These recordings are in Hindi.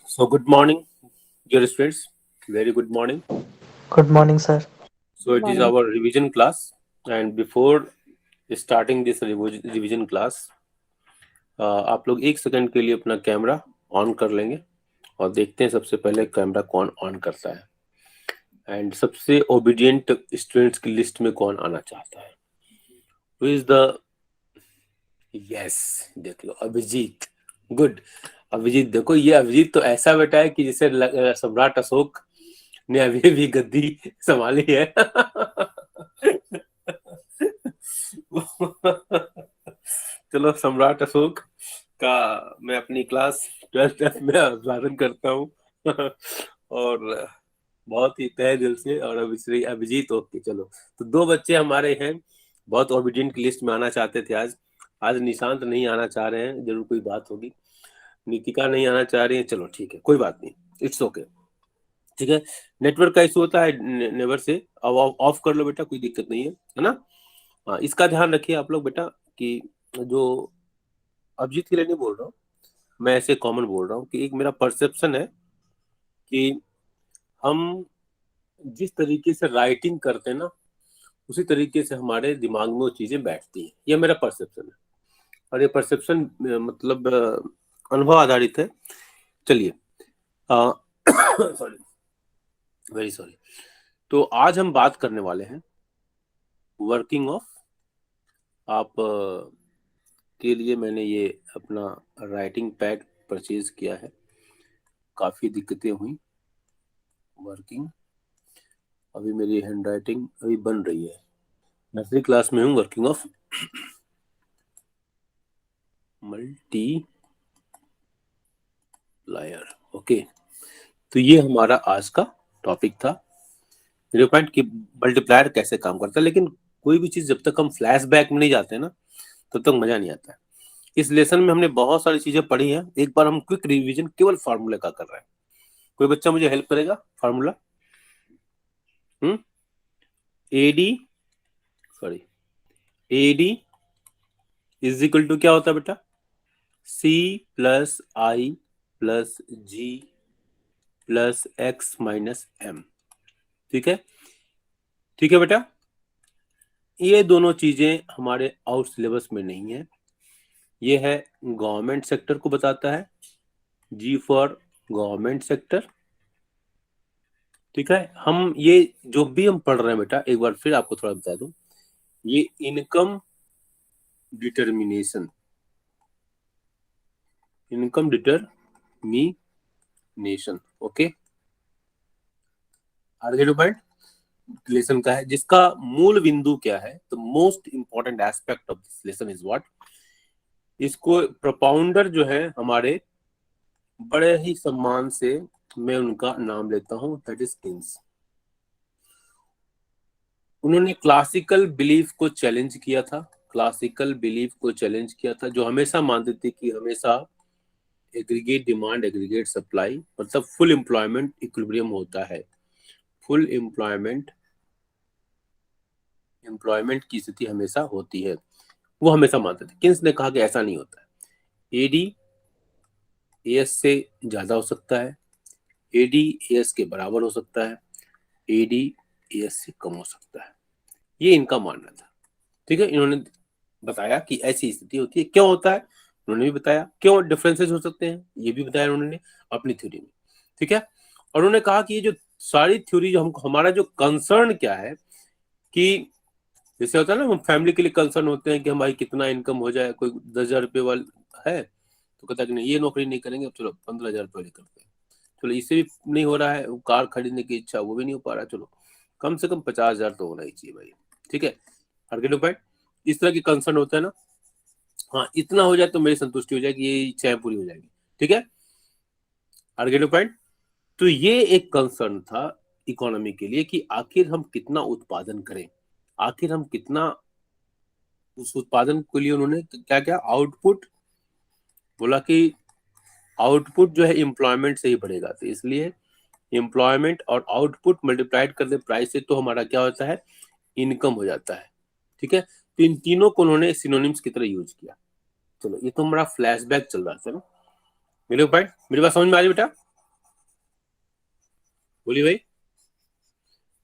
So good morning, dear students. Very good morning. Good morning, sir. So it is Morning. our revision class, and before starting this revision class, आप लोग एक सेकंड के लिए अपना कैमरा ऑन कर लेंगे और देखते हैं सबसे पहले कैमरा कौन ऑन करता है एंड सबसे ओबीडियंट स्टूडेंट्स की लिस्ट में कौन आना चाहता है. हु इज द यस, देख लो अभिजीत. गुड. अभिजीत, देखो ये अभिजीत तो ऐसा बेटा है कि जैसे सम्राट अशोक ने अभी भी गद्दी संभाली है. चलो, सम्राट अशोक का मैं अपनी क्लास 12th में अभिवादन करता हूँ. और बहुत ही तहे दिल से. और अभिजीत ओके. चलो, तो दो बच्चे हमारे हैं बहुत ओबीडियंट की लिस्ट में आना चाहते थे. आज निशांत नहीं आना चाह रहे हैं, जरूर कोई बात होगी. नीतिका नहीं आना चाह रही है. चलो ठीक है, कोई बात नहीं, इट्स ओके. ठीक है, नेटवर्क का इशू होता है नेवर से. अब ऑफ कर लो बेटा, कोई दिक्कत नहीं है ना. हाँ, इसका ध्यान रखिए आप लोग बेटा कि जो अभिजीत के लिए नहीं बोल रहा हूँ मैं, ऐसे कॉमन बोल रहा हूँ कि एक मेरा परसेप्शन है कि हम जिस तरीके से राइटिंग करते हैं ना, उसी तरीके से हमारे दिमाग में वो चीजें बैठती हैं. ये मेरा परसेप्शन है, और ये परसेप्शन मतलब अनुभव आधारित है. चलिए, सॉरी, वेरी सॉरी. तो आज हम बात करने वाले हैं वर्किंग ऑफ. आप के लिए मैंने ये अपना राइटिंग पैड परचेज किया है. काफ़ी दिक्कतें हुई वर्किंग. अभी मेरी हैंड राइटिंग अभी बन रही है. नर्सरी क्लास में हूँ. Working of multi plier. Okay, तो ये हमारा आज का टॉपिक था. 0 की मल्टीप्लायर कैसे काम करता है. लेकिन कोई भी चीज़ जब तक हम फ्लैशबैक में नहीं जाते ना, तब तक मज़ा नहीं आता है. इस लेसन में हमने बहुत सारी चीज़ें पढ़ी हैं. एक बार हम क्विक रिवीजन केवल फार्मूले का कर रहे हैं. कोई बच्चा मुझे हेल्प करेगा formula? AD is equal to क्या होता है बेटा? C plus I plus G plus X minus M. ठीक है, ठीक है बेटा. ये दोनों चीजें हमारे आउट सिलेबस में नहीं है. ये है गवर्नमेंट सेक्टर को बताता है. जी फॉर गवर्नमेंट सेक्टर. ठीक है, हम ये जो भी हम पढ़ रहे हैं बेटा, एक बार फिर आपको थोड़ा बता दूं. ये income determination, income determination. Okay, आगे पॉइंट लेसन का है, जिसका मूल बिंदु क्या है. The most important aspect of this lesson is what. इसको प्रोपाउंडर जो है हमारे, बड़े ही सम्मान से मैं उनका नाम लेता हूं, दैट इज किन्स. उन्होंने क्लासिकल बिलीफ को चैलेंज किया था. क्लासिकल बिलीफ को चैलेंज किया था, जो हमेशा मानते थे कि हमेशा एग्रीगेट डिमांड एग्रीगेट सप्लाई, मतलब फुल एम्प्लॉयमेंट इक्विलिब्रियम होता है. फुल एम्प्लॉयमेंट की स्थिति हमेशा होती है. वो हमेशा मानते थे. किन्स ने कहा कि ऐसा नहीं होता है. एडी एएस से ज्यादा हो सकता है, एडी एएस के बराबर हो सकता है, एडी एएस से कम हो सकता है. ये इनका मानना था. ठीक है, इन्होंने बताया कि ऐसी स्थिति होती है. क्यों होता है उन्होंने भी बताया. क्यों डिफरेंसेस हो सकते हैं ये भी बताया उन्होंने अपनी थ्योरी में. ठीक है, और उन्होंने कहा कि ये जो सारी थ्योरी जो हमको, हमारा जो कंसर्न क्या है कि जैसे होता है ना, हम फैमिली के लिए कंसर्न होते हैं कि हमारी कितना इनकम हो जाए. कोई 10,000 रुपये वाला है तो कहता है कि नहीं, ये नौकरी नहीं करेंगे, अब चलो 15,000 रुपये वाली करते हैं. चलो, इससे भी नहीं हो रहा है. कार खरीदने की इच्छा, वो भी नहीं हो पा रहा. चलो, कम से कम 50,000 तो होना ही चाहिए भाई. ठीक है, आगे पॉइंट. इस तरह की कंसर्न होता है ना. हाँ, इतना हो जाए तो मेरी संतुष्टि हो जाएगी, ये इच्छाएं पूरी हो जाएगी. ठीक है, आगे पॉइंट. तो ये एक कंसर्न था इकोनॉमी के लिए कि आखिर हम कितना उत्पादन करें, आखिर हम कितना. उस उत्पादन के लिए उन्होंने क्या क्या आउटपुट बोला कि आउटपुट जो है एम्प्लॉयमेंट से ही बढ़ेगा. तो इसलिए एम्प्लॉयमेंट और आउटपुट मल्टीप्लाइड कर दे प्राइस से, तो हमारा क्या होता है, इनकम हो जाता है. ठीक है, तो इन तीनों को उन्होंने सिनोनिम्स की तरह यूज किया. चलो, ये तो हमारा फ्लैशबैक चल रहा था ना. मेरे पॉइंट, मेरी बात समझ में आ रही बेटा? बोलिए भाई,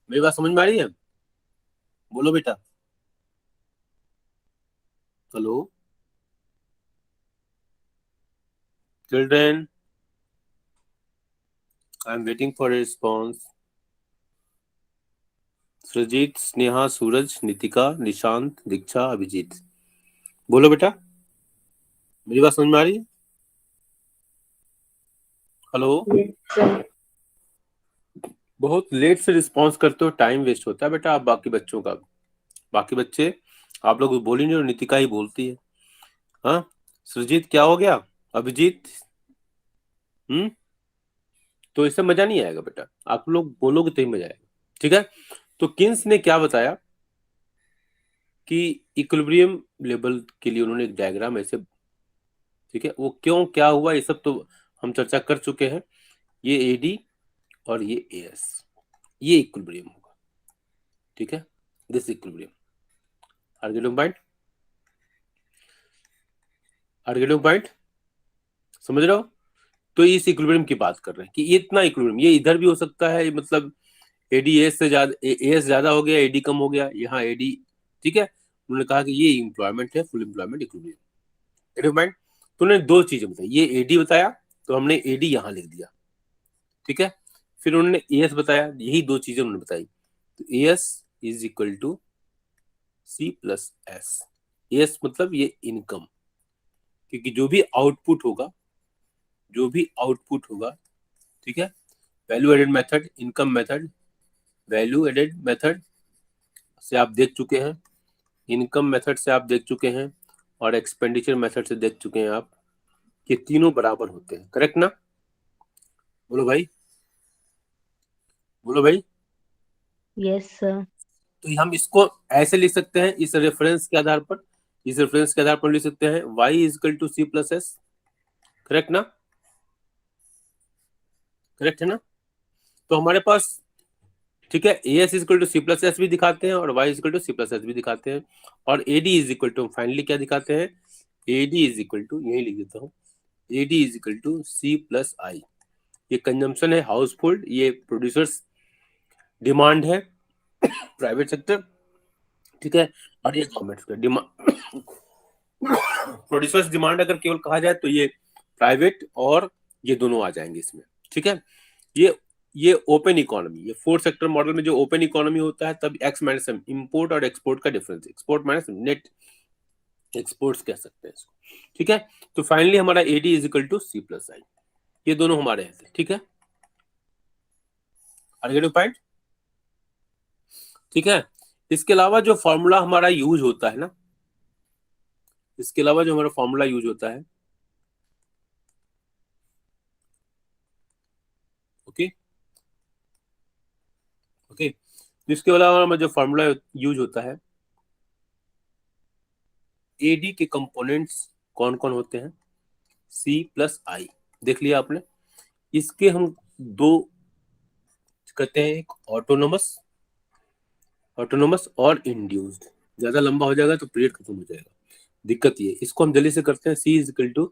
मेरी बात समझ में आ रही है? बोलो बेटा। Hello children, I am waiting for a response. Srijit, Sneha, Suraj, Nitika, Nishant, Diksha, Abhijit, बोलो बेटा, मेरी बात समझ में आ रही है? हेलो। बहुत लेट से रिस्पॉन्स करते हो, टाइम वेस्ट होता है बेटा आप बाकी बच्चों का। बाकी बच्चे आप लोग बोल ही नहीं, और नितिका ही बोलती है। हाँ सृजीत क्या हो गया? अभिजीत, तो इससे मजा नहीं आएगा बेटा, आप लोग बोलोगे तो ही मजा आएगा। ठीक है, तो किन्स ने क्या बताया कि इक्विलिब्रियम लेवल के लिए उन्होंने एक डायग्राम ऐसे, ठीक है, वो क्यों क्या हुआ ये सब तो हम चर्चा कर चुके हैं। ये एडी और ये एएस, ये इक्विलिब्रियम होगा। ठीक है, this equilibrium. Are getting point? Are getting point? समझ रहे हो? तो इस इक्विलिब्रियम की बात कर रहे हैं कि ये इतना इक्विलिब्रियम, ये इधर भी हो सकता है, मतलब एडी एस से ज्यादा, एएस ज्यादा हो गया, एडी कम हो गया, यहाँ एडी। ठीक है, उन्होंने कहा कि ये इंप्लॉयमेंट है, फुल एम्प्लॉयमेंट इक्विलिब्रियम। तो उन्होंने दो चीजें बताई, ये एडी बताया तो हमने एडी यहां लिख दिया। ठीक है, फिर उन्होंने एएस बताया, यही दो चीजें उन्होंने बताई। तो AS is equal to C plus S. AS मतलब ये इनकम, क्योंकि जो भी आउटपुट होगा, जो भी आउटपुट होगा, ठीक है, value added method, income method, value added method से आप देख चुके हैं, इनकम मेथड से आप देख चुके हैं, और एक्सपेंडिचर मेथड से देख चुके हैं आप, कि तीनों बराबर होते हैं। करेक्ट ना? बोलो भाई, बोलो भाई। Yes sir. तो हम इसको ऐसे लिख सकते हैं, इस रेफरेंस के आधार पर, इस रेफरेंस के आधार पर लिख सकते हैं y is equal to C plus S. Correct ना? करेक्ट है ना? तो हमारे पास, ठीक है, A S equal to C plus S भी दिखाते हैं, और Y equal to C plus S भी दिखाते हैं, और A D is equal to finally क्या दिखाते हैं, A D is equal to, यही लिख देता हूँ, A D is equal to C plus I. ये कंजम्पशन है हाउस होल्ड, ये प्रोड्यूसर्स डिमांड है प्राइवेट सेक्टर, ठीक है, और ये गवर्नमेंट का डिमांड। प्रोड्यूसर्स डिमांड अगर केवल कहा जाए तो ये प्राइवेट और ये दोनों आ जाएंगे इसमें। ठीक है, ये ओपन इकोनॉमी, ये फोर्थ सेक्टर मॉडल में जो ओपन इकोनॉमी होता है, तब एक्स माइनस एम, इम्पोर्ट और एक्सपोर्ट का difference, export minus net exports कह सकते हैं इसको। ठीक है, तो फाइनली हमारा AD is equal to C plus I, ये दोनों हमारे हैं। ठीक है, आगे पॉइंट। ठीक है, इसके अलावा जो फॉर्मूला हमारा यूज होता है ना, इसके अलावा जो हमारा फॉर्मूला यूज होता है, ओके ओके, इसके अलावा जो फॉर्मूला यूज होता है, एडी के कंपोनेंट्स कौन कौन होते हैं, सी प्लस आई, देख लिया आपने। इसके हम दो कहते हैं, एक ऑटोनोमस, ऑटोनोमस और इंड्यूस्ड। ज्यादा लंबा हो जाएगा तो पीरियड खत्म हो जाएगा, दिक्कत ये, इसको हम जल्दी से करते हैं, C is equal to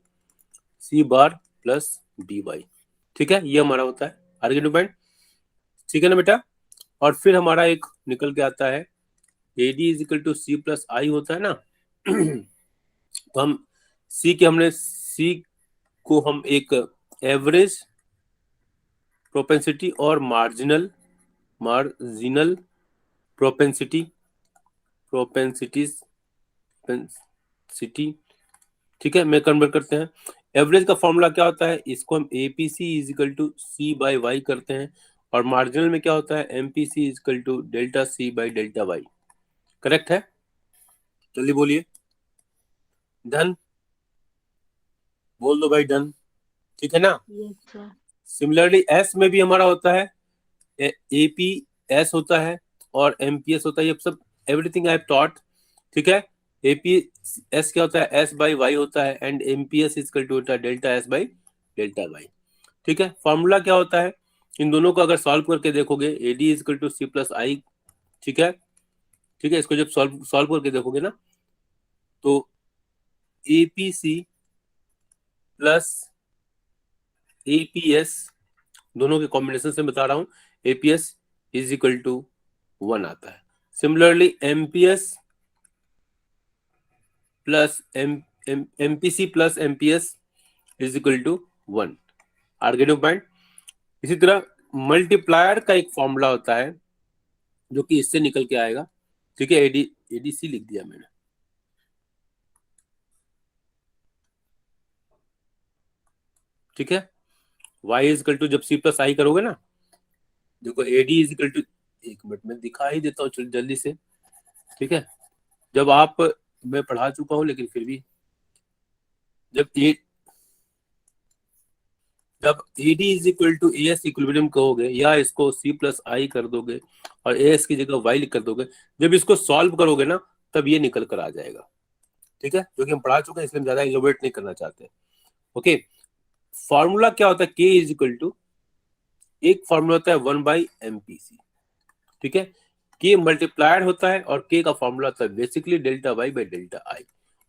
C bar plus B Y. ठीक है, ये हमारा होता है आर्ग्यूमेंट पॉइंट। ठीक है ना बेटा? और फिर हमारा एक निकल के आता है, AD is equal to C plus I होता है ना। तो हम सी के, हमने सी को हम एक एवरेज प्रोपेंसिटी और marginal marginal propensity, propensities city, ठीक है, में कन्वर्ट करते हैं। एवरेज का फॉर्मूला क्या होता है, इसको हम APC is equal to C by Y करते हैं, और मार्जिनल में क्या होता है, MPC is equal to delta C by delta Y. Correct है? जल्दी बोलिए, डन, बोल दो भाई डन। ठीक है ना? Yes sir. सिमिलरली एस में भी हमारा होता है, एपी एस होता है और एमपीएस होता है, ये सब एवरीथिंग आई हैव टॉट। ठीक है, एपी एस क्या होता है, एस बाई वाई होता है, and MPS is equal to होता है delta S by delta Y. ठीक है, फॉर्मूला क्या होता है, इन दोनों को अगर सॉल्व करके देखोगे, AD is equal to C plus I. ठीक है, ठीक है, इसको जब सॉल्व करके देखोगे ना, तो एपीसी प्लस एपीएस दोनों के कॉम्बिनेशन से बता रहा हूं, एपीएस इज इक्वल टू 1 आता है। Similarly MPS plus MPC plus MPS is equal to 1। आर्गेटिव पॉइंट। इसी तरह मल्टीप्लायर का एक फॉर्मूला होता है जो कि इससे निकल के आएगा, ठीक है। एडीसी लिख दिया मैंने, ठीक है। y इज इक्वल टू, जब सी प्लस आई करोगे ना, देखो एडी इज इक्वल टू, एक मिनट में दिखा ही देता हूँ जल्दी से, ठीक है। जब आप, मैं पढ़ा चुका हूं लेकिन फिर भी, जब जब AD is equal to A S equilibrium कहोगे या इसको सी प्लस आई कर दोगे और ए एस की जगह वाई लिख कर दोगे, जब इसको सॉल्व करोगे ना तब ये निकल कर आ जाएगा, ठीक है। जो कि हम पढ़ा चुके हैं इसलिए हम ज्यादा इलोबरेट नहीं करना चाहते। ओके, फॉर्मूला क्या होता है, के इज इक्वल टू, एक फॉर्मूला होता है 1/MPC, ठीक है। के मल्टीप्लायर होता है और के का फॉर्मूला होता है basically delta Y by delta I,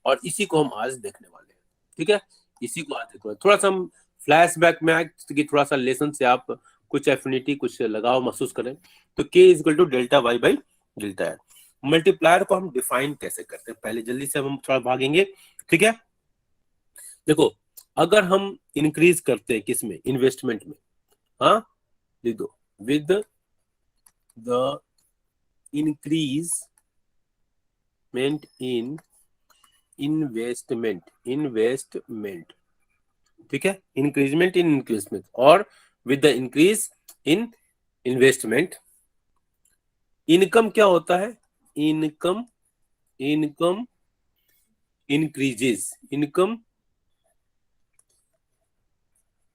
और इसी को हम आज देखने वाले हैं, ठीक है। इसी को आज देखने वाले, थोड़ा सा हम फ्लैशबैक में आए कि थोड़ा सा लेसन से आप कुछ एफिनिटी, कुछ लगाव महसूस करें। तो K is equal to delta Y by delta I. Multiplier को हम डिफाइन कैसे करते हैं, पहले जल्दी से हम थोड़ा भागेंगे, ठीक है। देखो, अगर हम इंक्रीज करते हैं किसमें, इन्वेस्टमेंट में, हाँ लिख दो, with the increasement in investment, ठीक है। इंक्रीजमेंट इन इंक्रीजमेंट और with the increase in investment, income क्या होता है, इनकम इंक्रीजेस, इनकम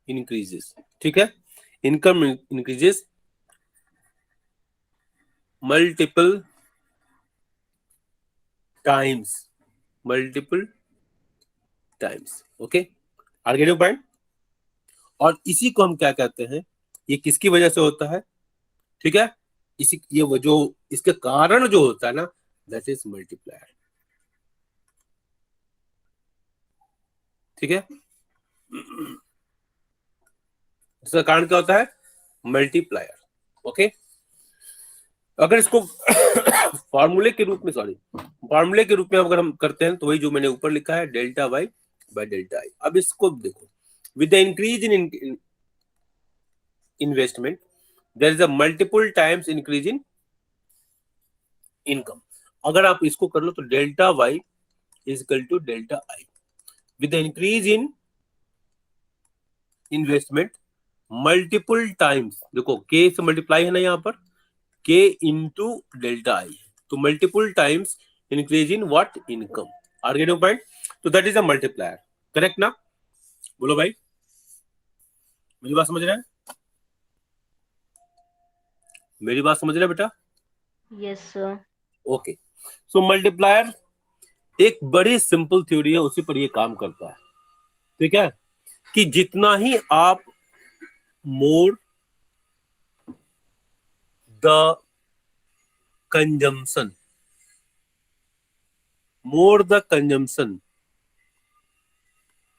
इंक्रीजेस, ठीक है। Income increases multiple times, okay. आर्गेटिव पॉइंट। और इसी को हम क्या कहते हैं, ये किसकी वजह से होता है, ठीक है। इसी, ये वो जो इसके कारण जो होता है ना, दैट इज मल्टीप्लायर, ठीक है। इसका कारण क्या होता है, मल्टीप्लायर, ओके। अगर इसको फॉर्मूले के रूप में, फॉर्मूले के रूप में अगर हम करते हैं तो वही जो मैंने ऊपर लिखा है, delta Y by delta I. अब इसको देखो, with the increase in investment there is a multiple times increase in income. अगर आप इसको कर लो तो delta Y is equal to delta I, with the increase in investment multiple times, देखो के से मल्टीप्लाई है ना यहाँ पर, के इंटू डेल्टा आई, तो multiple times increase in what, income. Are getting point. तो that is a multiplier, correct ना, बोलो भाई, मेरी बात समझ रहे हैं, मेरी बात समझ रहे हैं बेटा। Yes sir. ओके, सो मल्टीप्लायर एक बड़ी सिंपल थ्योरी है, उसी पर ये काम करता है, ठीक है। कि जितना ही आप more the consumption, more the consumption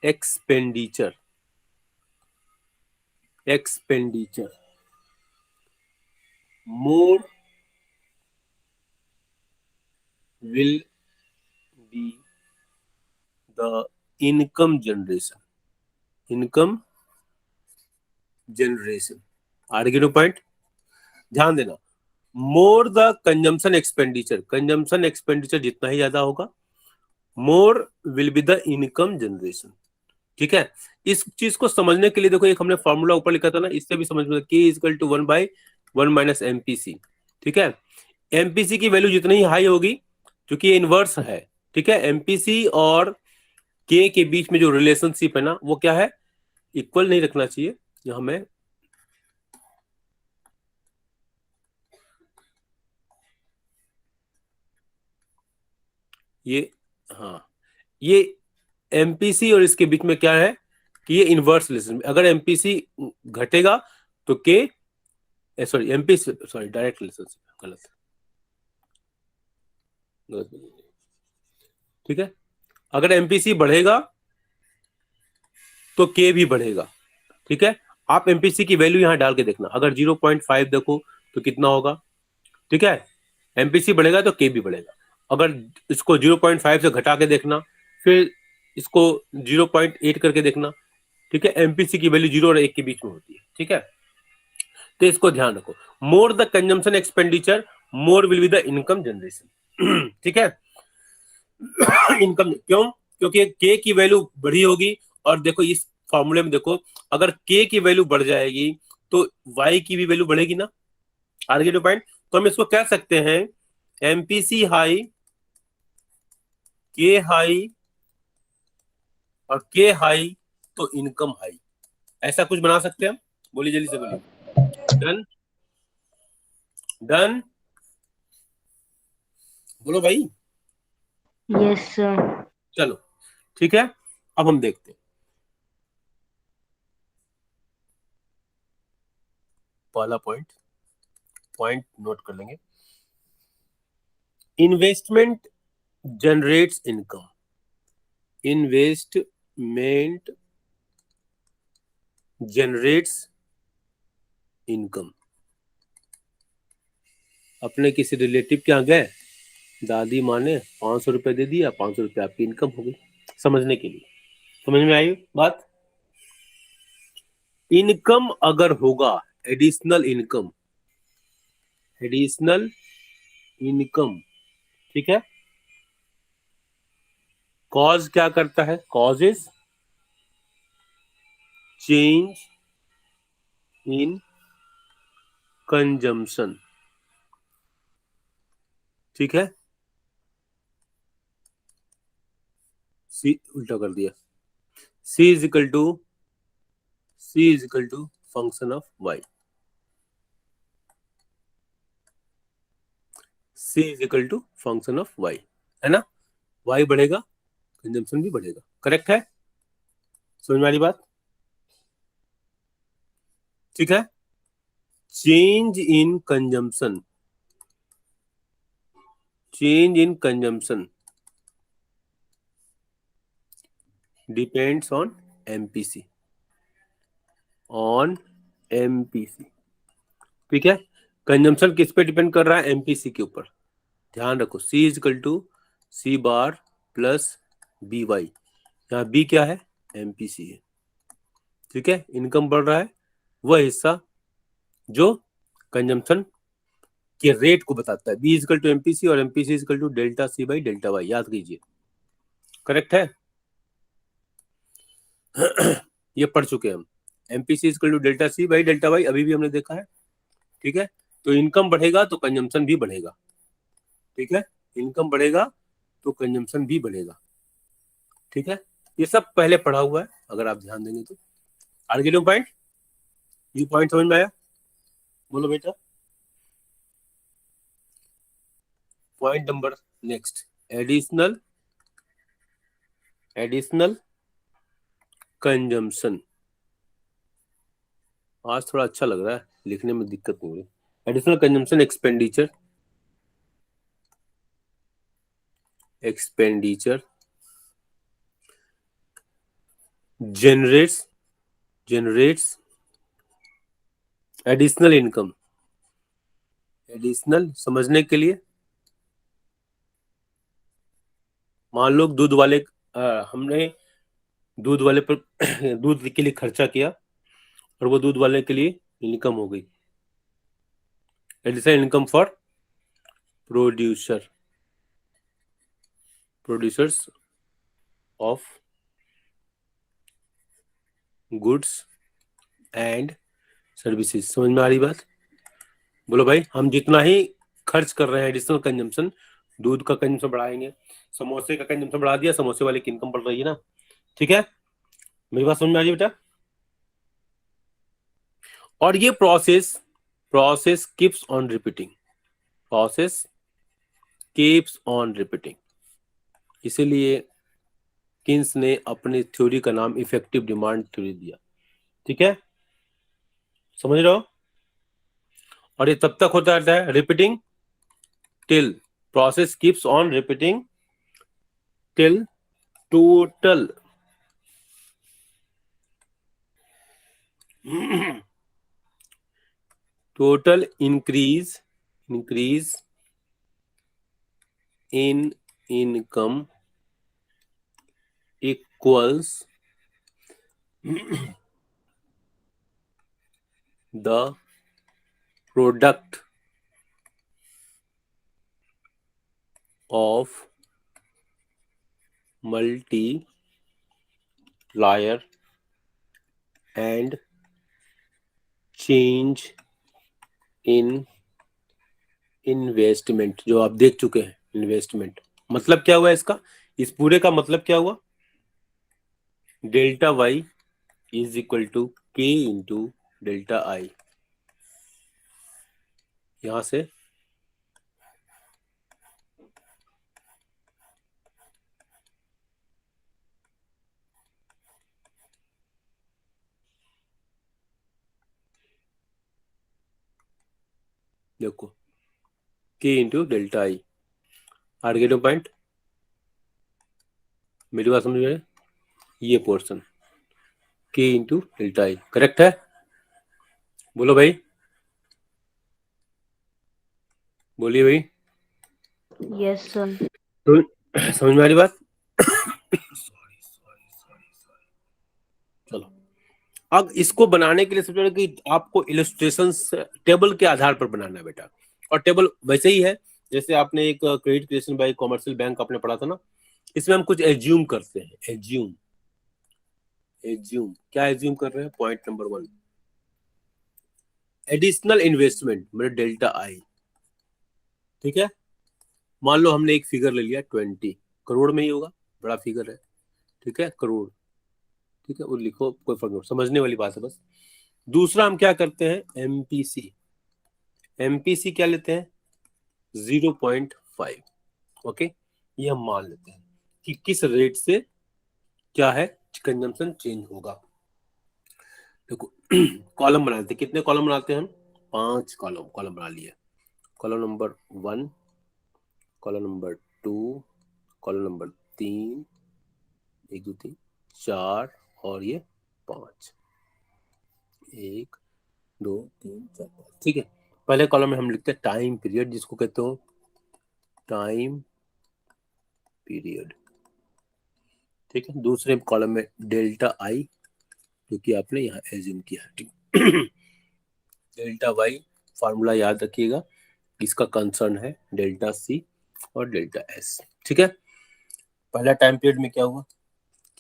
expenditure more will be the income generation, argue point, ध्यान देना। मोर द कंजम्पशन एक्सपेंडिचर जितना ही ज्यादा होगा, more will be the income generation, ठीक है। इस चीज को समझने के लिए देखो, एक हमने फॉर्मूला ऊपर लिखा था ना, इससे भी समझ में, K is equal to 1/1 minus MPC, ठीक है। एमपीसी की वैल्यू जितनी ही हाई होगी, क्योंकि ये इनवर्स है, ठीक है। एमपीसी और के के बीच में जो रिलेशनशिप है ना, वो क्या है, इक्वल नहीं रखना चाहिए। यहां में ये, हाँ, ये एमपीसी और इसके बीच में क्या है कि ये इनवर्स रिलेशन, अगर एमपीसी घटेगा तो के, sorry MPC, sorry direct relationship, गलत, ठीक है। अगर एमपीसी बढ़ेगा तो के भी बढ़ेगा, ठीक है, आप एमपीसी की वैल्यू यहाँ डाल के देखना, अगर 0.5 देखो तो कितना होगा, ठीक है, एमपीसी बढ़ेगा तो के भी बढ़ेगा। अगर इसको 0.5 से घटा के देखना, फिर इसको 0.8 करके देखना, ठीक है, एमपीसी की वैल्यू 0 और 1 के बीच में होती है, ठीक है, तो इसको ध्यान रखो। More the consumption expenditure more will be the income generation, ठीक है। इनकम क्यों? क्योंकि के की वैल्यू बढ़ी होगी, और देखो इस फॉर्मूले में देखो, अगर के की वैल्यू बढ़ जाएगी तो वाई की भी वैल्यू बढ़ेगी ना, आगे पॉइंट। तो हम इसको कह सकते हैं एमपीसी हाई, के हाई, और के हाई तो इनकम हाई, ऐसा कुछ बना सकते हैं हम? बोलिए जल्दी से बोलिए। डन, डन, बोलो भाई। Yes, sir. चलो ठीक है, अब हम देखते हैं पहला पॉइंट, पॉइंट नोट कर लेंगे। Investment generates income, investment generates income. अपने किसी रिलेटिव के यहाँ गए, दादी माँ ने 500 रुपए दे दिया, 500 रुपए आपकी इनकम हो गई, समझने के लिए। समझ में आई बात? इनकम अगर होगा, एडिशनल इनकम, एडिशनल इनकम, ठीक है, कॉज क्या करता है? कॉजेज चेंज इन कंजम्पशन, ठीक है, सी उल्टा कर दिया, C is equal to function of Y, C is equal to function of Y, है ना, वाई बढ़ेगा कंजम्पशन भी बढ़ेगा, करेक्ट है? समझ में आ रही बात? ठीक है, change in consumption, change in consumption depends on MPC, on MPC, ठीक है। कंजम्पशन किस पे डिपेंड कर रहा है? एमपीसी के ऊपर, ध्यान रखो। C is equal to C bar plus B Y, यहाँ बी क्या है? एमपीसी है, ठीक है। इनकम बढ़ रहा है वह हिस्सा जो कंजम्पशन के रेट को बताता है, बी इजकल टू एमपीसी और MPC is equal to delta C by delta Y, याद कीजिए, करेक्ट है? ये पढ़ चुके हैं हम, MPC is equal to delta C by delta Y, अभी भी हमने देखा है, ठीक है। तो इनकम बढ़ेगा तो कंजम्पशन भी बढ़ेगा, ठीक है, इनकम बढ़ेगा तो कंजम्पशन भी बढ़ेगा, ठीक है। ये सब पहले पढ़ा हुआ है, अगर आप ध्यान देंगे तो। आगे लो पॉइंट, ये पॉइंट समझ में आया? बोलो बेटा। Point number next, additional, additional consumption. आज थोड़ा अच्छा लग रहा है, लिखने में दिक्कत नहीं हो रही। Additional consumption expenditure, expenditure generates additional income. Additional समझने के लिए, मान लो दूध वाले, हमने दूध वाले पर दूध के लिए खर्चा किया और वो दूध वाले के लिए इनकम हो गई, additional income for producers of goods and services. समझ में आ रही बात? बोलो भाई। हम जितना ही खर्च कर रहे हैं एडिशनल कंजम्पशन, दूध का कंजम्पशन बढ़ाएंगे, समोसे का कंजम्पशन बढ़ा दिया, समोसे वाले की इनकम बढ़ रही है ना, ठीक है। मेरी बात समझ में आ रही है बेटा? और ये process keeps on repeating, process keeps on repeating, इसीलिए किन्स ने अपने थ्योरी का नाम इफेक्टिव डिमांड थ्योरी दिया, ठीक है, समझ रहे हो? और ये तब तक होता रहता है repeating till, process keeps on repeating till total total increase in income equals the product of multiplier and change in investment, जो आप देख चुके हैं। इन्वेस्टमेंट मतलब क्या हुआ इसका, इस पूरे का मतलब क्या हुआ, delta Y is equal to K into delta I. यहां से देखो के इंटू डेल्टा आई, आर्गेटो पॉइंट, मेरी बात समझ में, ये पोर्शन के इंटू डेल्टा आई करेक्ट है? बोलो भाई, बोलिए भाई। Yes, sir. तो समझ में आ रही बात? चलो, अब इसको बनाने के लिए सबसे पहले कि आपको इलस्ट्रेशंस टेबल के आधार पर बनाना है बेटा, और टेबल वैसे ही है जैसे आपने एक credit creation bye commercial bank आपने पढ़ा था ना, इसमें हम कुछ एज्यूम करते हैं। एज्यूम क्या एज्यूम कर रहे हैं? पॉइंट नंबर 1, एडिशनल इन्वेस्टमेंट मेरे डेल्टा आई। ठीक है, मान लो हमने एक फिगर ले लिया 20 करोड़ में ही होगा, बड़ा फिगर है, ठीक है, करोड़, ठीक है, वो लिखो, कोई फर्क नहीं, समझने वाली बात है बस। दूसरा हम क्या करते हैं, एमपीसी क्या लेते हैं, 0.5। ओके, ये हम मान लेते हैं कि किस रेट से क्या है कंजम्पशन चेंज होगा। देखो कॉलम बनाते हैं, कितने कॉलम बनाते हैं हम, 5 कॉलम बना लिए। Column number 1, column number 2, column number 3, 1 2 3 4 और ये 5, 1 2 3 4 5। ठीक है, पहले कॉलम में हम लिखते हैं टाइम पीरियड, जिसको कहते हो टाइम पीरियड। ठीक है, दूसरे कॉलम में डेल्टा आई, जो कि आपने यहाँ एज्यूम किया। ठीक, डेल्टा वाई फार्मूला याद रखिएगा, इसका कंसर्न है डेल्टा सी और डेल्टा एस। ठीक है, पहला टाइम पीरियड में क्या हुआ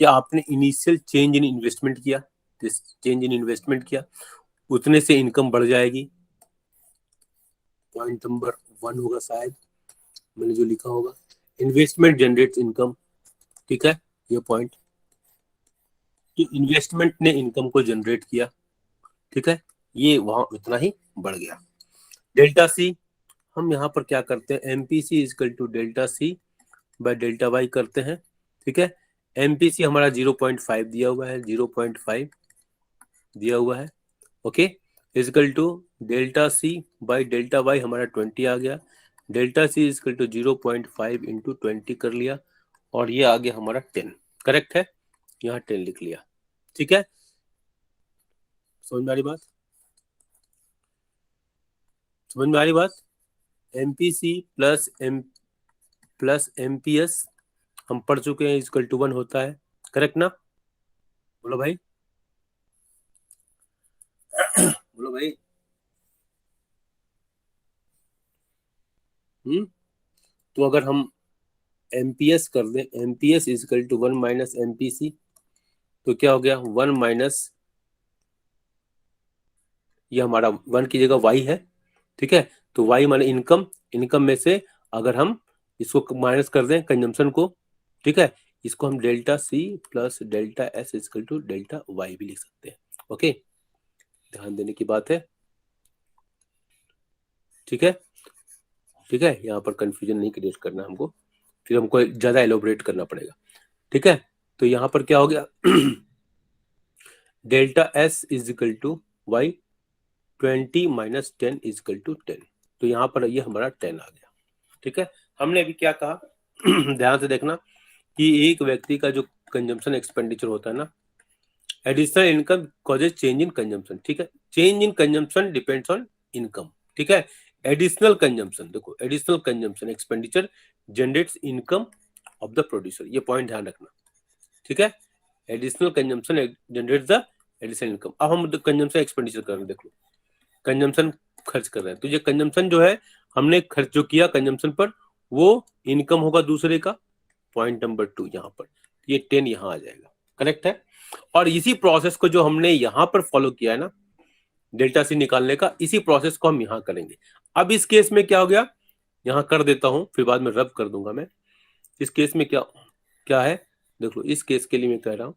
कि आपने इनिशियल चेंज इन इन्वेस्टमेंट किया, चेंज इन इन्वेस्टमेंट किया, उतने से इनकम बढ़ जाएगी। पॉइंट नंबर 1 होगा शायद, मैंने जो लिखा होगा, इन्वेस्टमेंट जनरेट्स इनकम। ठीक है, ये पॉइंट, तो इन्वेस्टमेंट ने इनकम को जनरेट किया। ठीक है, ये वहां इतना ही बढ़ गया। डेल्टा सी हम यहाँ पर क्या करते हैं, MPC is equal to delta C by delta Y करते हैं। ठीक है, एमपीसी हमारा 0.5 दिया हुआ है, 0.5 दिया हुआ है। Okay, is equal to delta C by delta Y हमारा 20 आ गया, delta C is equal to 0.5 into 20 कर लिया, और ये आ गया हमारा 10। करेक्ट है, यहाँ 10 लिख लिया। ठीक है, समझ में आ रही बात, समझ में आ रही बात? एमपीसी प्लस एमपीएस हम पढ़ चुके हैं, इजकल टू 1 होता है। करेक्ट ना? बोलो भाई, बोलो भाई। तो अगर हम एमपीएस कर दें, MPS is equal to 1 minus MPC, तो क्या हो गया, 1 माइनस, ये हमारा 1 की जगह वाई है। ठीक है, तो वाई माने इनकम, इनकम में से अगर हम इसको माइनस कर दें कंजम्पशन को, ठीक है, इसको हम delta C plus delta S is equal to delta Y भी लिख सकते हैं। ओके, ध्यान देने की बात है। ठीक है, ठीक है, यहाँ पर कंफ्यूजन नहीं क्रिएट करना हमको, फिर हमको ज्यादा एलोबरेट करना पड़ेगा। ठीक है, तो यहाँ पर क्या हो गया, delta S is equal to Y, 20 minus 10 is equal to 10, तो यहाँ पर ये हमारा 10 आ गया। ठीक है, हमने अभी क्या कहा, ध्यान से देखना कि एक व्यक्ति का जो कंजम्पशन एक्सपेंडिचर होता है ना, additional income causes change in consumption, ठीक है, change in consumption depends on income, ठीक है। एडिशनल कंजम्पशन, देखो additional consumption expenditure generates income of the producer, ये पॉइंट ध्यान रखना, ठीक है। Additional consumption generates the additional income. अब हम कंजम्पशन एक्सपेंडिचर कर रहे हैं, देखो कंजम्पशन खर्च कर रहे हैं, तो ये कंजम्पशन जो है हमने खर्च जो किया कंजम्पशन पर, वो इनकम होगा दूसरे का, पॉइंट नंबर 2 यहाँ पर, ये 10 यहाँ आ जाएगा, करेक्ट है। और इसी प्रोसेस को जो हमने यहाँ पर फॉलो किया है ना डेल्टा सी निकालने का, इसी प्रोसेस को हम यहाँ करेंगे। अब इस केस में क्या हो गया, यहाँ कर देता हूं, फिर बाद में रब कर दूंगा मैं। इस केस में क्या क्या है, देख लो, इस केस के लिए मैं कह रहा हूं,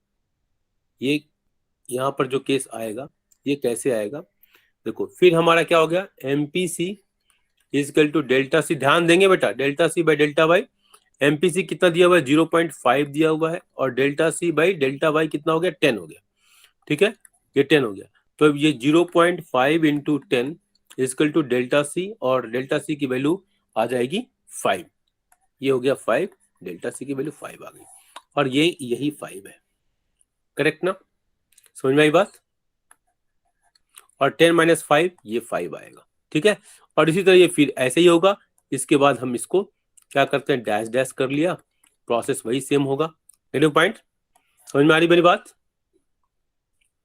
ये यहाँ पर जो केस आएगा ये कैसे आएगा, देखो फिर हमारा क्या हो गया, MPC is equal to delta C, ध्यान देंगे बेटा, delta C by delta Y. MPC कितना दिया हुआ है, 0.5 दिया हुआ है, और delta C by delta Y कितना हो गया, 10 हो गया, ठीक है, ये 10 हो गया। तो अब ये 0.5 into 10 is equal to delta C, और डेल्टा सी की वैल्यू आ जाएगी 5, ये हो गया 5, डेल्टा सी की वैल्यू 5 आ गई, और ये यही 5 है, करेक्ट ना, समझ में आई बात। और 10 माइनस 5 ये 5 आएगा, ठीक है। और इसी तरह ये फिर ऐसे ही होगा, इसके बाद हम इसको क्या करते हैं, डैश डैश कर लिया, प्रोसेस वही सेम होगा। पॉइंट समझ में आ रही मेरी बात,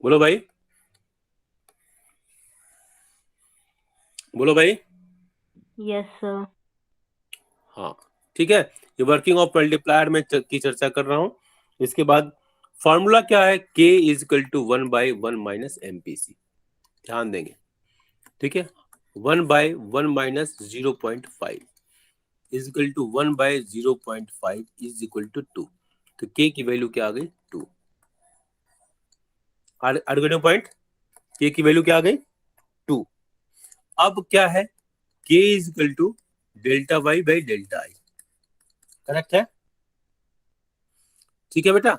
बोलो भाई, बोलो भाई। Yes, sir. हाँ ठीक है, ये वर्किंग ऑफ मल्टीप्लायर में की चर्चा कर रहा हूं। इसके बाद फॉर्मूला क्या है, k is equal to 1/1 minus MPC, ध्यान देंगे, ठीक है, 1/1 minus 0.5 is equal to 1/0.5 is equal to 2, तो k की वैल्यू क्या आ गई, 2। पॉइंट, k की वैल्यू क्या आ गई, 2। अब क्या है, k is equal to delta Y by delta I, correct है, ठीक है बेटा।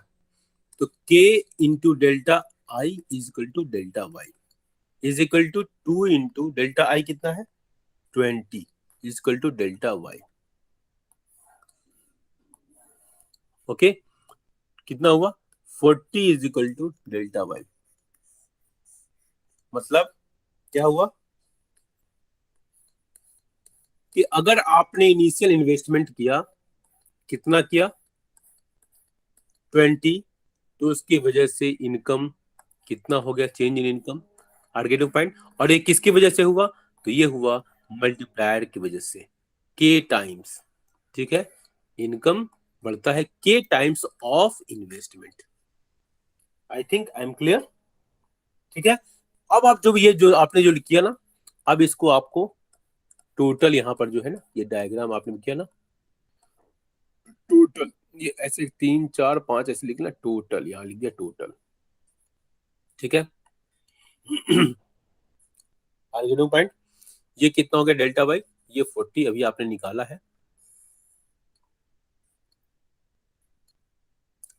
तो k into delta I is equal to delta Y is equal to 2 into delta I कितना है, 20 is equal to delta Y, okay, कितना हुआ, 40 is equal to delta Y. मतलब क्या हुआ कि अगर आपने इनिशियल इन्वेस्टमेंट किया, कितना किया, 20, तो उसकी वजह से इनकम कितना हो गया, चेंज इन इनकम, आर्गेटिव पॉइंट। और ये किसकी वजह से हुआ, तो ये हुआ मल्टीप्लायर की वजह से, के टाइम्स, ठीक है, इनकम बढ़ता है के times of investment. I think I am clear, ठीक है। अब आप जो आपने जो किया ना, अब इसको आपको टोटल यहाँ पर जो है ना, ये डायग्राम आपने किया ना, टोटल ये ऐसे 3 4 5 ऐसे लिखना, टोटल यहाँ लिख दिया टोटल, ठीक है। आर्गेटिव पॉइंट, ये कितना हो गया डेल्टा वाई, ये 40 अभी आपने निकाला है,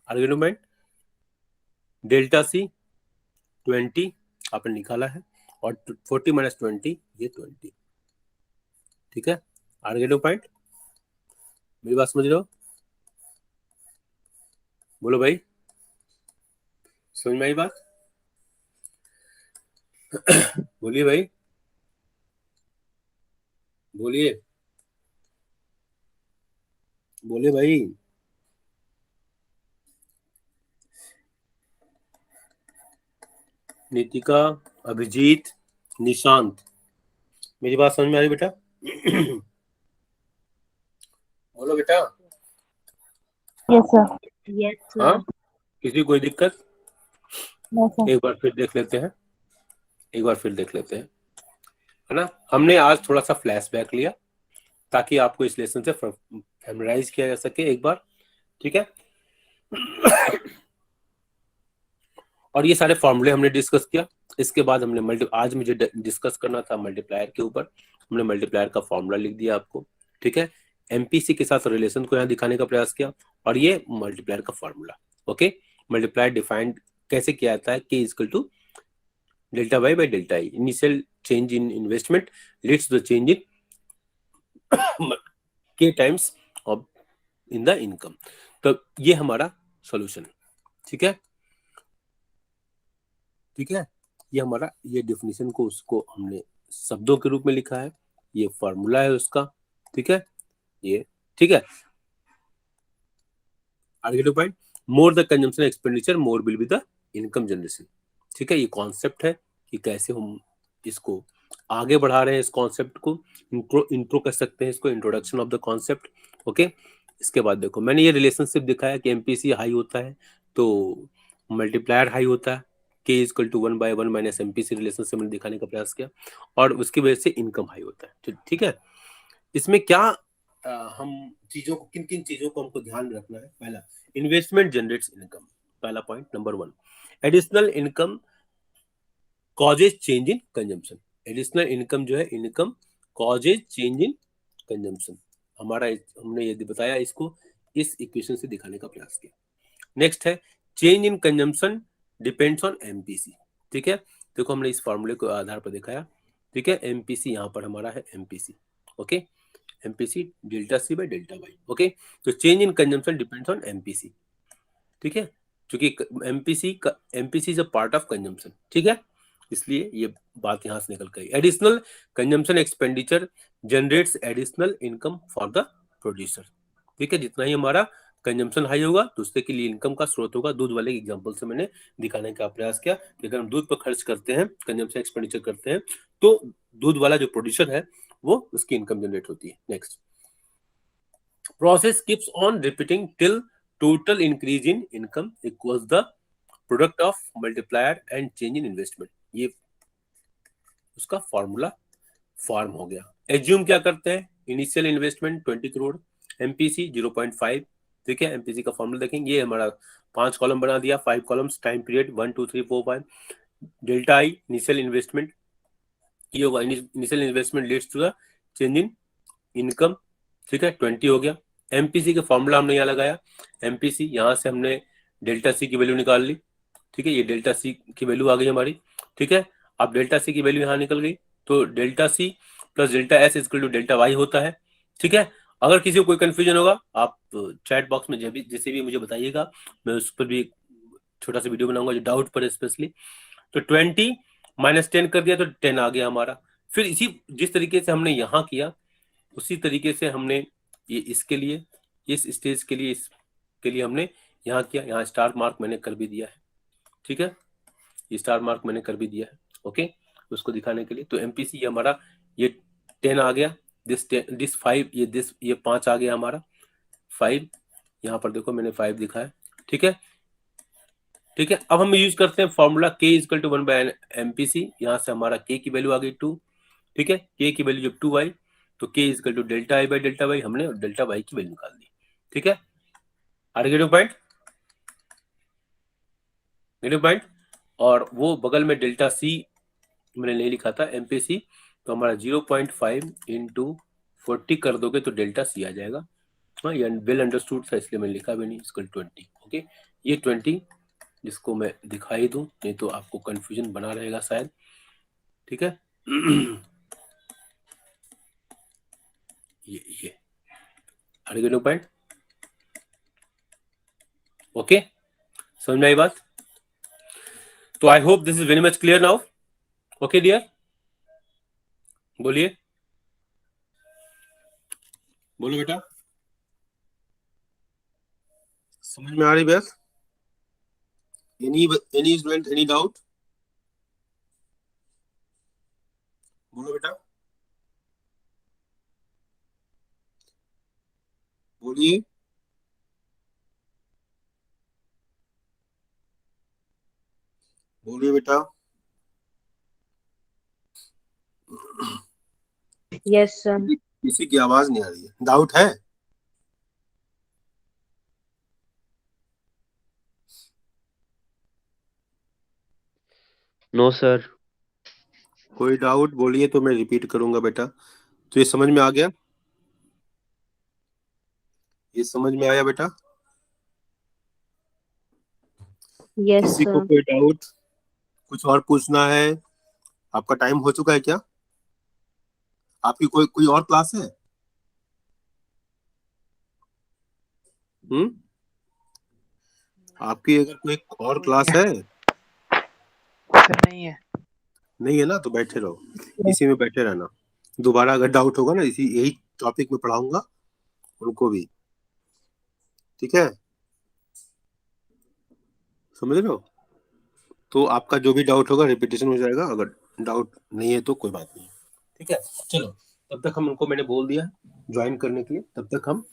आर्गेटिव पॉइंट, डेल्टा सी 20 आपने निकाला है, और 40 माइनस 20 ये 20, ठीक है। आर्गेटिव पॉइंट, मेरी बात समझ रहे हो, बोलो भाई, समझ में आई बात, बोलिए भाई, बोलिए, बोले भाई। नीतिका, अभिजीत, निशांत, मेरी बात समझ में आ रही बेटा, बोलो बेटा। Yes, sir. Yes, हाँ, sir. किसी कोई दिक्कत, No, sir. एक बार फिर देख लेते हैं, एक बार फिर देख लेते हैं, है ना। हमने आज थोड़ा सा फ्लैशबैक लिया ताकि आपको इस लेसन से फैमिलाइज किया जा सके एक बार, ठीक है। और ये सारे फॉर्मूले हमने डिस्कस किया। इसके बाद हमने आज मुझे डिस्कस करना था मल्टीप्लायर के ऊपर, हमने मल्टीप्लायर का फॉर्मूला लिख दिया आपको, ठीक है। एमपीसी के साथ रिलेशन को यहाँ दिखाने का प्रयास किया, और ये मल्टीप्लायर का फॉर्मूला, ओके। मल्टीप्लायर डिफाइंड कैसे किया जाता है, K equal to delta Y by delta I, initial change in investment leads to the change in K times of in the income. तो ये हमारा सॉल्यूशन है, ठीक है। ठीक है, ये हमारा ये डेफिनेशन को उसको हमने शब्दों के रूप में लिखा है, ये फॉर्मूला है उसका, ठीक है, ये ठीक है। आगे two point, more the consumption expenditure more will be the income generation. ठीक है, ये कॉन्सेप्ट है कि कैसे हम इसको आगे बढ़ा रहे हैं, इस कॉन्सेप्ट को इंट्रो कर सकते हैं, इसको introduction of the concept. Okay, इसके बाद देखो मैंने ये रिलेशनशिप दिखाया कि एमपीसी हाई होता है तो मल्टीप्लायर हाई होता है, K equal to 1/1 minus MPC relationship मैंने दिखाने का प्रयास किया, और उसकी वजह से इनकम हाई होता है। ठीक है, इसमें क्या हम चीजों को, किन किन चीजों को हमको ध्यान में रखना है। पहला, इन्वेस्टमेंट जनरेट्स इनकम, पहला point number 1। Additional income causes change in consumption, additional income जो है, income causes change in consumption, हमारा हमने ये बताया, इसको इस इक्वेशन से दिखाने का प्रयास किया। नेक्स्ट है change in consumption depends on MPC. ठीक है, देखो हमने इस फॉर्मूले को आधार पर दिखाया। ठीक है, एमपीसी यहाँ पर हमारा है MPC, okay, MPC delta C by delta Y. Okay, तो change in consumption depends on MPC. ठीक है, क्योंकि MPC is a part of consumption. ठीक है, इसलिए ये बात यहां से निकल गई। Additional consumption expenditure generates additional income for the producer. ठीक है, जितना ही हमारा कंजम्पशन हाई होगा तो उसके के लिए इनकम का स्रोत होगा। दूध वाले एग्जांपल से मैंने दिखाने का प्रयास किया कि अगर हम दूध पर खर्च करते हैं, कंजम्पशन एक्सपेंडिचर करते हैं, तो दूध वाला जो प्रोड्यूसर है वो उसकी इनकम जनरेट होती है। Next, process keeps on repeating till total increase in income equals the product of multiplier and change in investment. ये उसका फॉर्मूला फॉर्म हो गया। एज्यूम क्या करते हैं, इनिशियल इन्वेस्टमेंट 20 करोड़, एमपीसी 0.5। ठीक है, एमपीसी का फॉर्मूला देखेंगे, ये हमारा 5 कॉलम बना दिया, 5 columns, time period 1 2 3 4 5, delta I initial investment, ये होगा initial investment leads to the change in income. ठीक है, 20 हो गया। एमपीसी का फॉर्मूला हमने यहाँ लगाया, एमपीसी, यहाँ से हमने डेल्टा सी की वैल्यू निकाल ली। ठीक है, ये डेल्टा सी की वैल्यू आ गई हमारी। ठीक है, अब डेल्टा सी की वैल्यू यहाँ निकल गई, तो delta C plus delta S equal to delta Y होता है। ठीक है, अगर किसी को कोई कंफ्यूजन होगा आप चैट बॉक्स में जैसे भी मुझे बताइएगा, मैं उस पर भी एक छोटा सा वीडियो बनाऊंगा जो डाउट पर स्पेशली। तो 20 माइनस 10 कर दिया तो 10 आ गया हमारा। फिर इसी जिस तरीके से हमने यहाँ किया उसी तरीके से हमने ये इसके लिए, इस स्टेज के लिए, इसके लिए हमने यहाँ किया, यहाँ स्टार मार्क मैंने कर भी दिया है। ठीक है, ये स्टार मार्क मैंने कर भी दिया है। ओके, उसको दिखाने के लिए। तो एमपीसी ये हमारा ये 10 आ गया, दिस 5, ये 5 आ गया हमारा 5, यहाँ पर देखो मैंने 5 दिखाया। ठीक है, ठीक है, अब हम यूज करते हैं फॉर्मूला k इक्वल टू 1/एमपीसी। यहाँ से हमारा k की वैल्यू आ गई 2। ठीक है, k की वैल्यू जब 2 आई तो k equal to delta I by delta Y, हमने डेल्टा वाई की वैल्यू निकाल दी। ठीक है, आगे पॉइंट, पॉइंट, और वो बगल में डेल्टा सी मैंने नहीं लिखा था एमपीसी, तो हमारा 0.5 इंटू 40 कर दोगे तो डेल्टा सी आ जाएगा। हाँ, ये वेल अंडरस्टूड था इसलिए मैंने लिखा भी नहीं, इसको 20। ओके, ये 20 जिसको मैं दिखाई दूं, नहीं तो आपको कंफ्यूजन बना रहेगा शायद। ठीक है ये आगे पॉइंट। ओके, समझ में आई बात? तो I hope this is very much clear now. Okay dear, बोलिए, बोलो बेटा, समझ में आ रही बात? Any student, any doubt? बोलो बेटा, बोलिए, बोलिए बेटा। Yes sir. किसी की आवाज नहीं आ रही है, डाउट है? No sir. कोई डाउट बोलिए तो मैं रिपीट करूंगा बेटा। तो ये समझ में आ गया? ये समझ में आया बेटा? यस किसी को सर। कोई डाउट, कुछ और पूछना है? आपका टाइम हो चुका है क्या? आपकी कोई कोई और क्लास है? आपकी अगर कोई और क्लास है सर नहीं है। नहीं है ना, तो बैठे रहो, इसी में बैठे रहना। दोबारा अगर डाउट होगा ना, इसी यही टॉपिक में पढ़ाऊंगा उनको भी, ठीक है, समझ रहे हो? तो आपका जो भी डाउट होगा रिपीटेशन हो जाएगा, अगर डाउट नहीं है तो कोई बात नहीं, ठीक है। चलो, तब तक हम उनको मैंने बोल दिया ज्वाइन करने के लिए, तब तक हम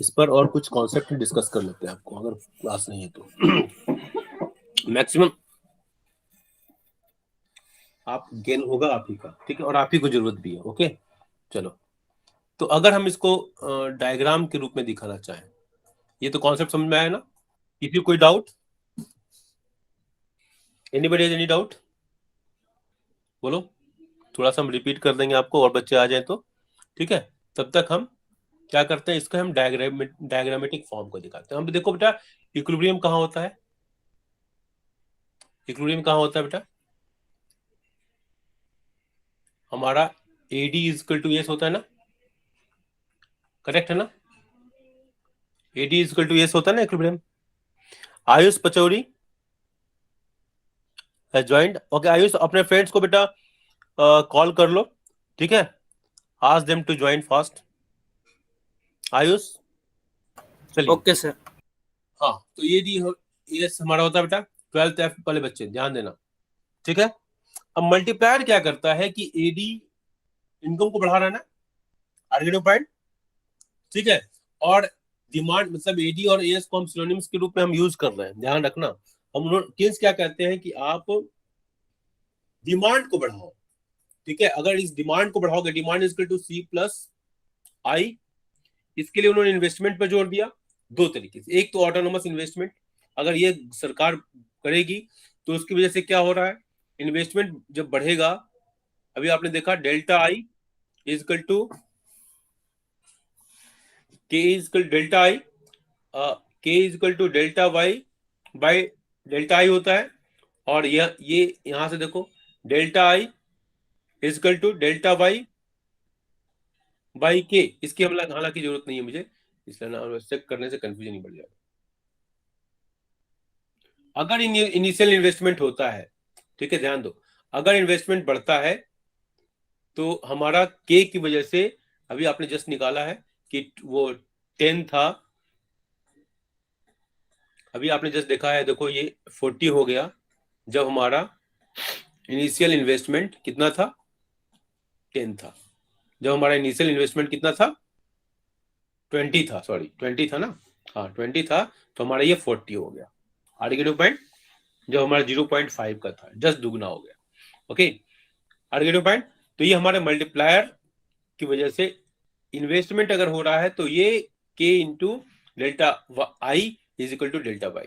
इस पर और कुछ कॉन्सेप्ट डिस्कस कर लेते हैं आपको, अगर क्लास नहीं है तो मैक्सिमम आप गेन होगा आप ही का, ठीक है, और आप ही को जरूरत भी है। ओके, चलो, तो अगर हम इसको डायग्राम के रूप में दिखाना चाहें, ये तो कॉन्सेप्ट समझ में आया ना? किसी कोई doubt? Anybody has any doubt? बोलो, थोड़ा सा हम रिपीट कर देंगे आपको, और बच्चे आ जाए तो, ठीक है। तब तक हम क्या करते हैं, इसको हम डायग्रामेटिक फॉर्म को दिखाते हैं। हम देखो बेटा, इक्विलिब्रियम कहाँ होता है? इक्विलिब्रियम कहाँ होता है बेटा? हमारा AD इक्वल टू एस होता है ना, करेक्ट है ना? AD इक्वल टू एस होता है ना equilibrium. Ayush Pachauri joined. Okay Ayush, अपने फ्रेंड्स को बेटा कॉल कर लो, ठीक है, ask them to join fast. Ayush, चलिए। Okay sir. हाँ, तो ये एस हमारा होता है बेटा 12th F वाले बच्चे ध्यान देना, ठीक है। अब मल्टीप्लायर क्या करता है कि AD इनकम को बढ़ा रहा है ना, आर्गेटिव पॉइंट, ठीक है, और डिमांड मतलब AD और AS को हम सिनोनिम्स के रूप में हम यूज कर रहे हैं, ध्यान रखना। हम किन्स क्या कहते हैं कि आप डिमांड को बढ़ाओ, ठीक है। अगर इस डिमांड को बढ़ाओगे, demand is equal to C plus I, इसके लिए उन्होंने इन्वेस्टमेंट पर जोर दिया दो तरीके से। एक तो ऑटोनोमस इन्वेस्टमेंट, अगर ये सरकार करेगी तो उसकी वजह से क्या हो रहा है, इन्वेस्टमेंट जब बढ़ेगा, अभी आपने देखा delta I is equal to K is equal delta I, K is equal to delta Y by delta I होता है। और ये यहां से देखो delta I is equal to delta Y by K, इसकी हालांकि जरूरत नहीं है मुझे, इसलिए ना चेक करने से कंफ्यूजन नहीं बढ़ जाएगा। अगर इनिशियल इन्वेस्टमेंट होता है, ठीक है, ध्यान दो, अगर इन्वेस्टमेंट बढ़ता है तो हमारा के की वजह से, अभी आपने जस्ट निकाला है कि वो 10 था, अभी आपने जस्ट देखा है, देखो ये 40 हो गया जब हमारा इनिशियल इन्वेस्टमेंट कितना था, 10 था। जब हमारा इनिशियल इन्वेस्टमेंट कितना था, 20 था, सॉरी 20 था ना, हाँ 20 था, तो हमारा ये 40 हो गया। आर्गेटिव पॉइंट जब हमारा 0.5 का था, जस्ट दुगना हो गया। ओके, आर्गेटिव पॉइंट, तो ये हमारे मल्टीप्लायर की वजह से इन्वेस्टमेंट अगर हो रहा है तो ये K into delta I is equal to delta Y.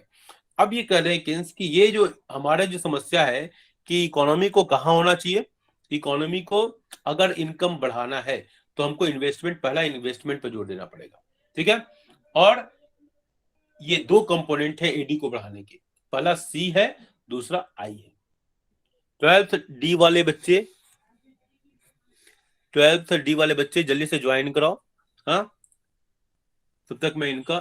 अब ये कह रहे हैं किन्स कि ये जो हमारा जो समस्या है कि इकोनॉमी को कहाँ होना चाहिए, इकोनॉमी को अगर इनकम बढ़ाना है तो हमको इन्वेस्टमेंट, पहला इन्वेस्टमेंट पर जोर देना पड़ेगा, ठीक है। और ये दो कंपोनेंट है एडी को बढ़ाने के, पहला सी है, दूसरा आई है। 12th डी वाले बच्चे, 12th डी वाले बच्चे जल्दी से ज्वाइन कराओ, हाँ, तब तक मैं इनका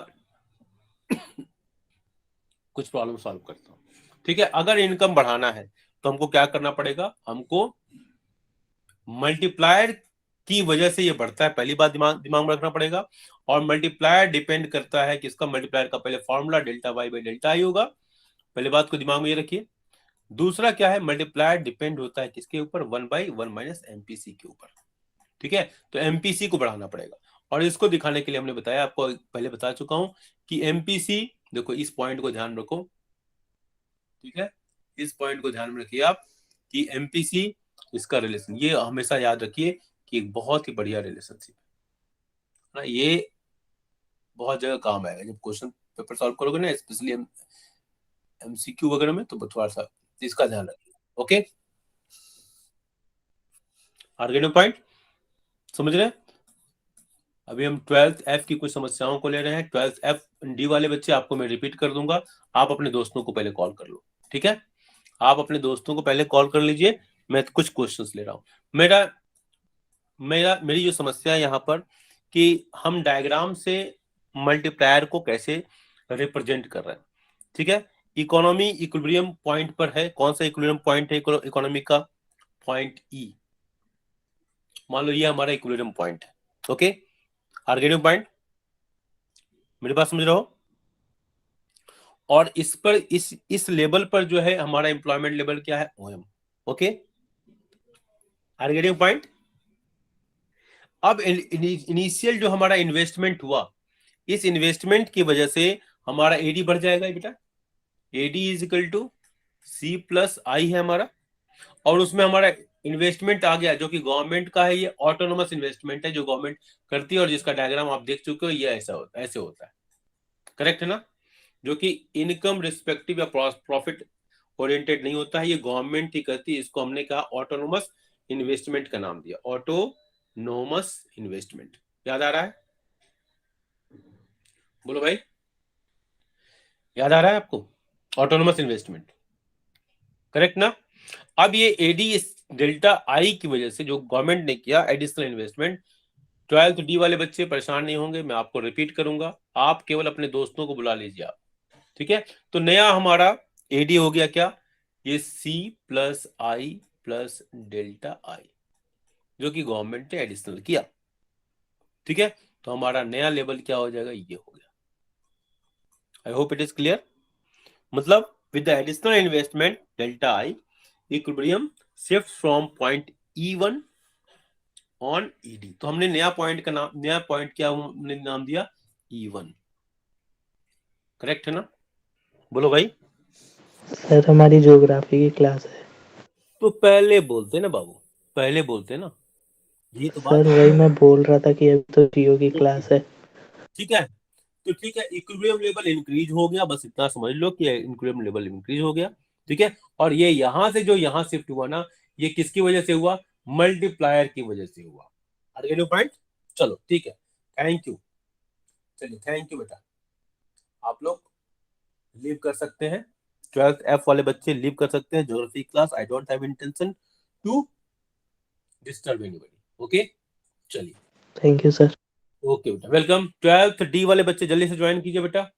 कुछ प्रॉब्लम सॉल्व करता हूँ, ठीक है। अगर इनकम बढ़ाना है तो हमको क्या करना पड़ेगा, हमको मल्टीप्लायर की वजह से ये बढ़ता है, पहली बात दिमाग में रखना पड़ेगा। और मल्टीप्लायर डिपेंड करता है किसका, मल्टीप्लायर का पहले formula delta Y by delta I होगा, पहली बात को दिमाग में ये रखिए। दूसरा क्या है, मल्टीप्लायर डिपेंड होता है किसके ऊपर, 1/1 माइनस एमपीसी के ऊपर, ठीक है। तो एमपीसी को बढ़ाना पड़ेगा, और इसको दिखाने के लिए हमने बताया, आपको पहले बता चुका हूं कि एमपीसी, देखो इस पॉइंट को ध्यान रखो, ठीक है, इस पॉइंट को ध्यान में रखिए आप कि एमपीसी इसका रिलेशन, ये हमेशा याद रखिए कि एक बहुत ही बढ़िया रिलेशनशिप है ना, ये बहुत जगह काम आएगा जब क्वेश्चन पेपर सॉल्व करोगे ना, स्पेशली एमसीक्यू वगैरह में, तो थोड़ा सा इसका ध्यान रखिए। ओके, आर्गेटिव पॉइंट समझ रहे हैं? अभी हम 12th F की कुछ समस्याओं को ले रहे हैं। 12th F डी वाले बच्चे आपको मैं रिपीट कर दूंगा, आप अपने दोस्तों को पहले कॉल कर लो, ठीक है, आप अपने दोस्तों को पहले कॉल कर लीजिए, मैं कुछ क्वेश्चंस ले रहा हूं। मेरी जो समस्या है यहाँ पर कि हम डायग्राम से मल्टीप्लायर को कैसे रिप्रेजेंट कर रहे हैं, ठीक है। इकोनॉमी इक्विलिब्रियम पॉइंट पर है। कौन सा इक्विलिब्रियम पॉइंट है इकोनॉमी का? पॉइंट ई। मान लो ये हमारा इक्विलिब्रियम पॉइंट है। ओके, आर्गेनिक पॉइंट, मेरे पास समझ रहे हो? और इस पर इस लेवल पर जो है हमारा एम्प्लॉयमेंट लेवल क्या है? ओएम। Okay, organic point. अब इनिशियल जो हमारा इन्वेस्टमेंट हुआ, इस इन्वेस्टमेंट की वजह से हमारा एडी बढ़ जाएगा बेटा। AD is equal to C plus I है हमारा, और उसमें हमारा इन्वेस्टमेंट आ गया जो कि गवर्नमेंट का है। ये ऑटोनोमस इन्वेस्टमेंट है जो गवर्नमेंट करती है, और जिसका डायग्राम आप देख चुके हो, ये ऐसे होता है। करेक्ट है ना? जो कि इनकम रिस्पेक्टिव या प्रॉफिट ओरिएंटेड नहीं होता है, ये गवर्नमेंट ही करती है। इसको हमने कहा ऑटोनोमस इन्वेस्टमेंट का नाम दिया, ऑटोनोमस इन्वेस्टमेंट। याद आ रहा है? बोलो भाई, याद आ रहा है आपको? ऑटोनोमस इन्वेस्टमेंट, करेक्ट ना? अब ये एडी डेल्टा आई की वजह से जो गवर्नमेंट ने किया एडिशनल इन्वेस्टमेंट, 12th डी वाले बच्चे परेशान नहीं होंगे, मैं आपको रिपीट करूंगा, आप केवल अपने दोस्तों को बुला लीजिए आप। ठीक है, तो नया हमारा एडी हो गया क्या? ये C plus I plus delta I, जो कि गवर्नमेंट ने एडिशनल किया। ठीक है, तो हमारा नया लेवल क्या हो जाएगा? ये हो गया। I hope it is clear. मतलब with the additional investment delta I, equilibrium shift from point E1 on ED. तो हमने नया पॉइंट का नाम, नया पॉइंट क्या हमने नाम दिया? E1। करेक्ट है ना? बोलो भाई। सर हमारी ज्योग्राफी की क्लास है। तो पहले बोलते ना बाबू, पहले बोलते ना, ये तो बात। सर वही मैं बोल रहा था कि अभी तो जियो की क्लास है। ठीक है, तो ठीक है, इक्विलिब्रियम लेवल इंक्रीज हो गया, बस इतना समझ लो कि इक्विलिब्रियम लेवल इंक्रीज हो गया। ठीक है, और ये यहां से जो यहां शिफ्ट हुआ ना, ये किसकी वजह से हुआ? मल्टीप्लायर की वजह से हुआ। आगे पॉइंट। चलो ठीक है, थैंक यू। चलिए थैंक यू बेटा, आप लोग लीव कर सकते हैं। 12th F वाले बच्चे लीव कर सकते हैं geography class. I don't have intention to disturb anybody. Okay, चलिए। Thank you sir. ओके बेटा, वेलकम। 12th D वाले बच्चे जल्दी से ज्वाइन कीजिए बेटा।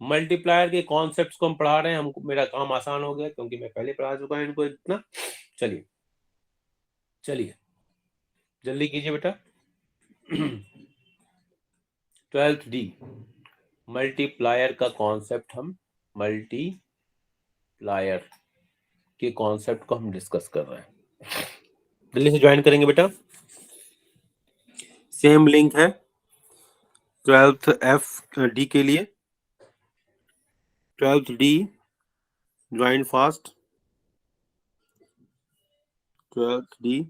मल्टीप्लायर के कॉन्सेप्ट्स को हम पढ़ा रहे हैं, हमको मेरा काम आसान हो गया क्योंकि मैं पहले पढ़ा चुका हूं इनको इतना। चलिए चलिए, जल्दी कीजिए बेटा। 12th D, मल्टीप्लायर का कॉन्सेप्ट, हम मल्टीप्लायर के कॉन्सेप्ट को हम डिस्कस कर रहे हैं। जल्दी से ज्वाइन करेंगे बेटा। सेम लिंक है 12th D के लिए। 12th D join fast. 12th D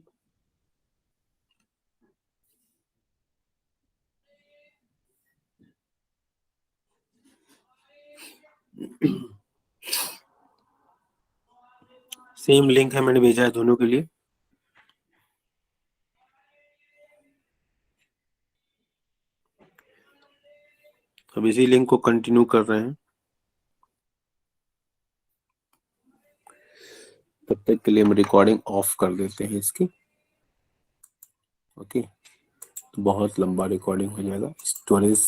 same link है, मैंने भेजा है दोनों के लिए। अब इसी लिंक को कंटिन्यू कर रहे हैं। तब तक के लिए हम रिकॉर्डिंग ऑफ कर देते हैं इसकी। ओके, तो बहुत लंबा रिकॉर्डिंग हो जाएगा, स्टोरेज